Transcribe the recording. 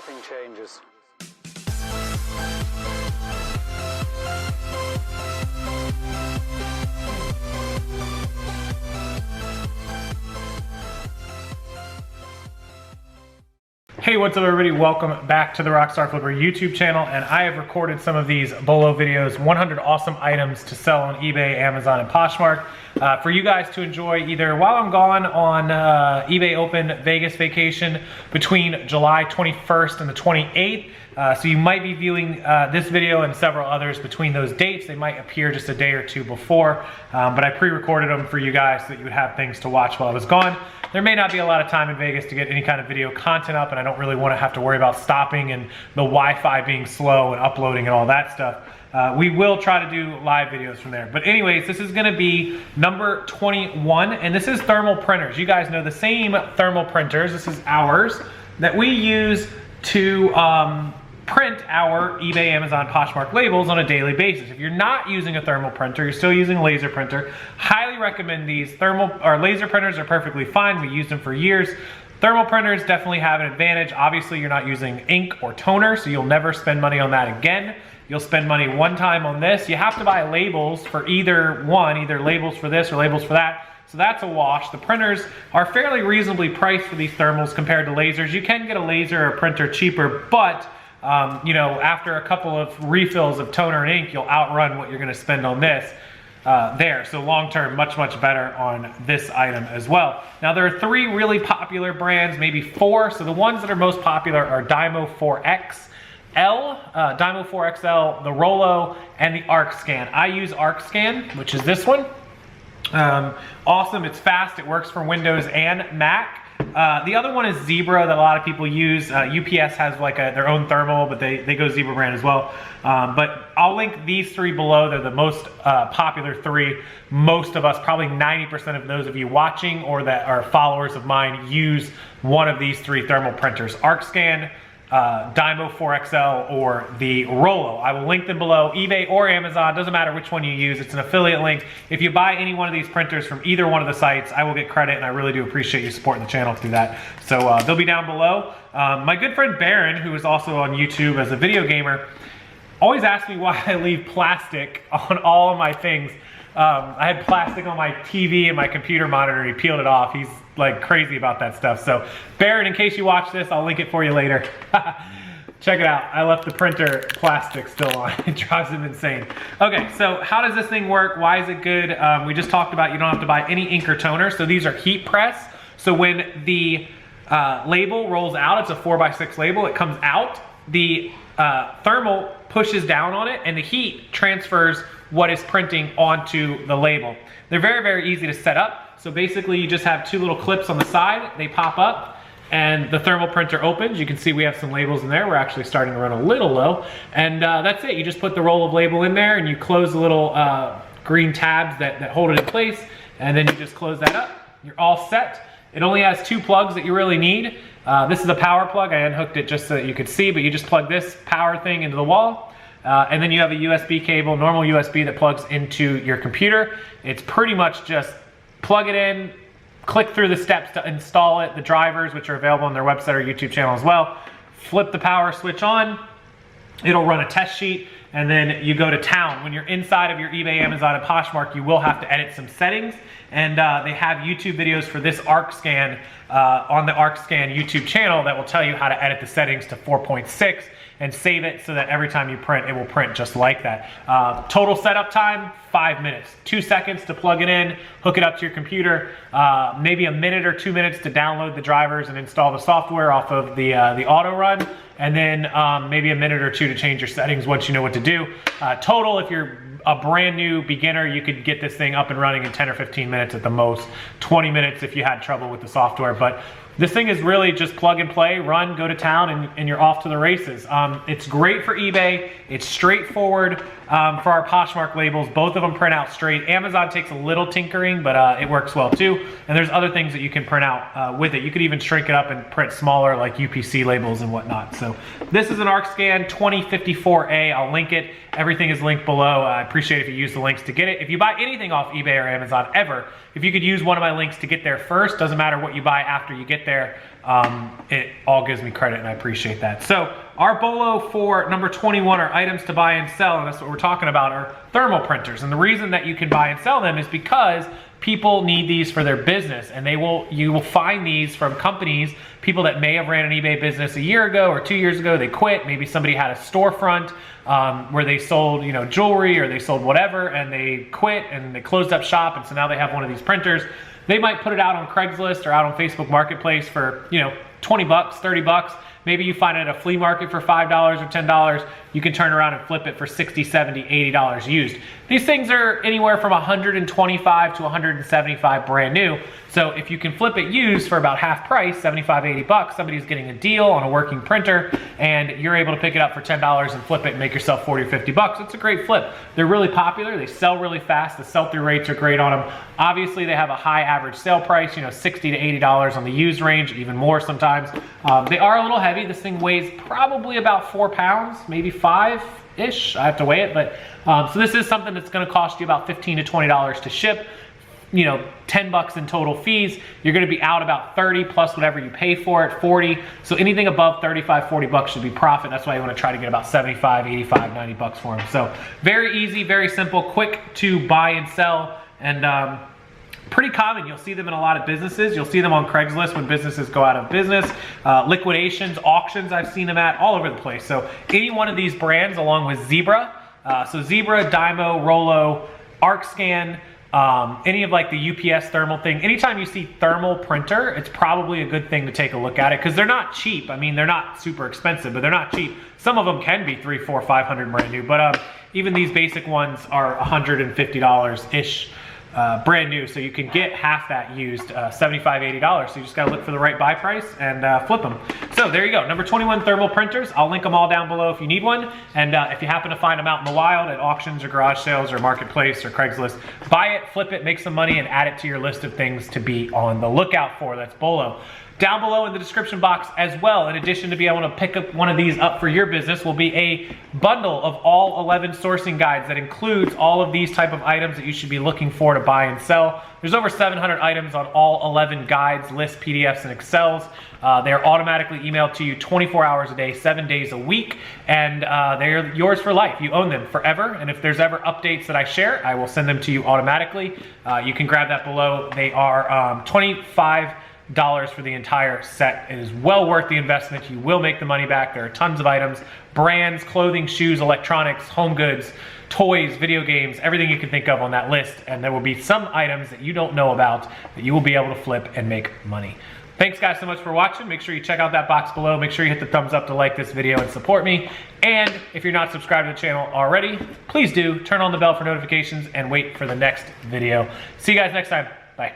everything changes. Hey, what's up everybody? Welcome back to the Rockstarflipper YouTube channel, and I have recorded some of these below videos, 100 awesome items to sell on eBay, Amazon, and Poshmark for you guys to enjoy either while I'm gone on eBay Open Vegas vacation between July 21st and the 28th. So you might be viewing this video and several others between those dates. They might appear just a day or two before, but I pre-recorded them for you guys so that you would have things to watch while I was gone. There may not be a lot of time in Vegas to get any kind of video content up, and I don't really want to have to worry about stopping and the Wi-Fi being slow and uploading and all that stuff. We will try to do live videos from there. But anyways, this is gonna be number 21, and this is thermal printers. You guys know the same thermal printers. This is ours that we use to print our eBay, Amazon, Poshmark labels on a daily basis. If you're not using a thermal printer, you're still using a laser printer, highly recommend these. Laser printers are perfectly fine. We used them for years. Thermal printers definitely have an advantage. Obviously, you're not using ink or toner, so you'll never spend money on that again. You'll spend money one time on this. You have to buy labels for either one, either labels for this or labels for that. So that's a wash. The printers are fairly reasonably priced for these thermals compared to lasers. You can get a laser or printer cheaper, but you know, after a couple of refills of toner and ink, you'll outrun what you're gonna spend on this there. So long term, much, much better on this item as well. Now there are three really popular brands, maybe four. So the ones that are most popular are DYMO 4XL, DYMO 4XL, the ROLLO, and the ARKSCAN. I use ARKSCAN, which is this one. Awesome, it's fast, it works for Windows and Mac. The other one is Zebra that a lot of people use. UPS has like their own thermal, but they go Zebra brand as well. But I'll link these three below. They're the most popular three. Most of us, probably 90% of those of you watching or that are followers of mine, use one of these three thermal printers: ARKSCAN, DYMO 4XL, or the ROLLO. I will link them below, eBay or Amazon, doesn't matter which one you use, it's an affiliate link. If you buy any one of these printers from either one of the sites, I will get credit, and I really do appreciate you supporting the channel through that. So they'll be down below. My good friend Baron, who is also on YouTube as a video gamer, always asks me why I leave plastic on all of my things. I had plastic on my TV and my computer monitor, and he peeled it off. He's like crazy about that stuff. So Baron, in case you watch this, I'll link it for you later. Check it out. I left the printer plastic still on. It drives him insane. Okay, so how does this thing work? Why is it good? We just talked about you don't have to buy any ink or toner. So these are heat press. So when the label rolls out, it's a 4x6 label, it comes out, the thermal pushes down on it, and the heat transfers what is printing onto the label. They're very, very easy to set up. So basically you just have two little clips on the side, they pop up, and the thermal printer opens. You can see we have some labels in there. We're actually starting to run a little low. And that's it. You just put the roll of label in there, and you close the little green tabs that hold it in place, and then you just close that up. You're all set. It only has two plugs that you really need. This is a power plug. I unhooked it just so that you could see, but you just plug this power thing into the wall. And then you have a USB cable, normal USB, that plugs into your computer. It's pretty much just plug it in, click through the steps to install it, the drivers, which are available on their website or YouTube channel as well. Flip the power switch on, it'll run a test sheet, and then you go to town. When you're inside of your eBay, Amazon, and Poshmark, you will have to edit some settings, and they have YouTube videos for this ARKSCAN on the ARKSCAN YouTube channel that will tell you how to edit the settings to 4.6 and save it so that every time you print, it will print just like that. Total setup time, 5 minutes. 2 seconds to plug it in, hook it up to your computer, maybe a minute or 2 minutes to download the drivers and install the software off of the auto run, and then maybe a minute or two to change your settings once you know what to do. Total, if you're a brand new beginner, you could get this thing up and running in 10 or 15 minutes at the most, 20 minutes if you had trouble with the software. But this thing is really just plug and play, run, go to town, and you're off to the races. It's great for eBay. It's straightforward for our Poshmark labels. Both of them print out straight. Amazon takes a little tinkering, but it works well too. And there's other things that you can print out with it. You could even shrink it up and print smaller, like UPC labels and whatnot. So this is an ARKSCAN 2054A. I'll link it. Everything is linked below. I Appreciate if you use the links to get it. If you buy anything off eBay or Amazon ever, if you could use one of my links to get there first, doesn't matter what you buy after you get there, it all gives me credit and I appreciate that. So our BOLO for number 21 are items to buy and sell, and that's what we're talking about, are thermal printers. And the reason that you can buy and sell them is because people need these for their business, and you will find these from companies, people that may have ran an eBay business a year ago or 2 years ago, they quit, maybe somebody had a storefront where they sold, you know, jewelry or they sold whatever, and they quit and they closed up shop, and so now they have one of these printers. They might put it out on Craigslist or out on Facebook Marketplace for, you know, 20 bucks, 30 bucks. Maybe you find it at a flea market for $5 or $10. You can turn around and flip it for $60, $70, $80 used. These things are anywhere from $125 to $175 brand new. So if you can flip it used for about half price, 75, 80 bucks, somebody's getting a deal on a working printer and you're able to pick it up for $10 and flip it and make yourself 40 or 50 bucks. It's a great flip. They're really popular. They sell really fast. The sell-through rates are great on them. Obviously, they have a high average sale price, you know, $60 to $80 on the used range, even more sometimes. They are a little heavy. This thing weighs probably about 4 pounds, maybe 5-ish. I have to weigh it, but so this is something that's going to cost you about $15 to $20 to ship. You know, 10 bucks in total fees. You're going to be out about 30 plus whatever you pay for it, 40. So anything above 35, 40 bucks should be profit. That's why you want to try to get about 75, 85, 90 bucks for them. So very easy, very simple, quick to buy and sell, and pretty common. You'll see them in a lot of businesses. You'll see them on Craigslist when businesses go out of business. Liquidations, auctions, I've seen them at all over the place. So any one of these brands along with Zebra, so Zebra, DYMO, ROLLO, ARKSCAN, any of like the UPS thermal thing, anytime you see thermal printer, it's probably a good thing to take a look at it, because they're not cheap. I mean, they're not super expensive, but they're not cheap. Some of them can be $300, $400, $500 brand new, but even these basic ones are $150-ish. Brand new, so you can get half that used, $75, $80. So you just gotta look for the right buy price and flip them. So there you go, number 21 thermal printers. I'll link them all down below if you need one. And if you happen to find them out in the wild at auctions or garage sales or marketplace or Craigslist, buy it, flip it, make some money, and add it to your list of things to be on the lookout for. That's BOLO. Down below in the description box as well, in addition to be able to pick up one of these up for your business, will be a bundle of all 11 sourcing guides that includes all of these type of items that you should be looking for to buy and sell. There's over 700 items on all 11 guides, lists, PDFs, and Excels. They're automatically emailed to you 24 hours a day, 7 days a week, and they're yours for life. You own them forever, and if there's ever updates that I share, I will send them to you automatically. You can grab that below. They are $25 for the entire set. It is well worth the investment. You will make the money back. There are tons of items, brands, clothing, shoes, electronics, home goods, toys, video games, everything you can think of on that list. And there will be some items that you don't know about that you will be able to flip and make money. Thanks guys so much for watching. Make sure you check out that box below. Make sure you hit the thumbs up to like this video and support me. And if you're not subscribed to the channel already, please do. Turn on the bell for notifications and wait for the next video. See you guys next time. Bye.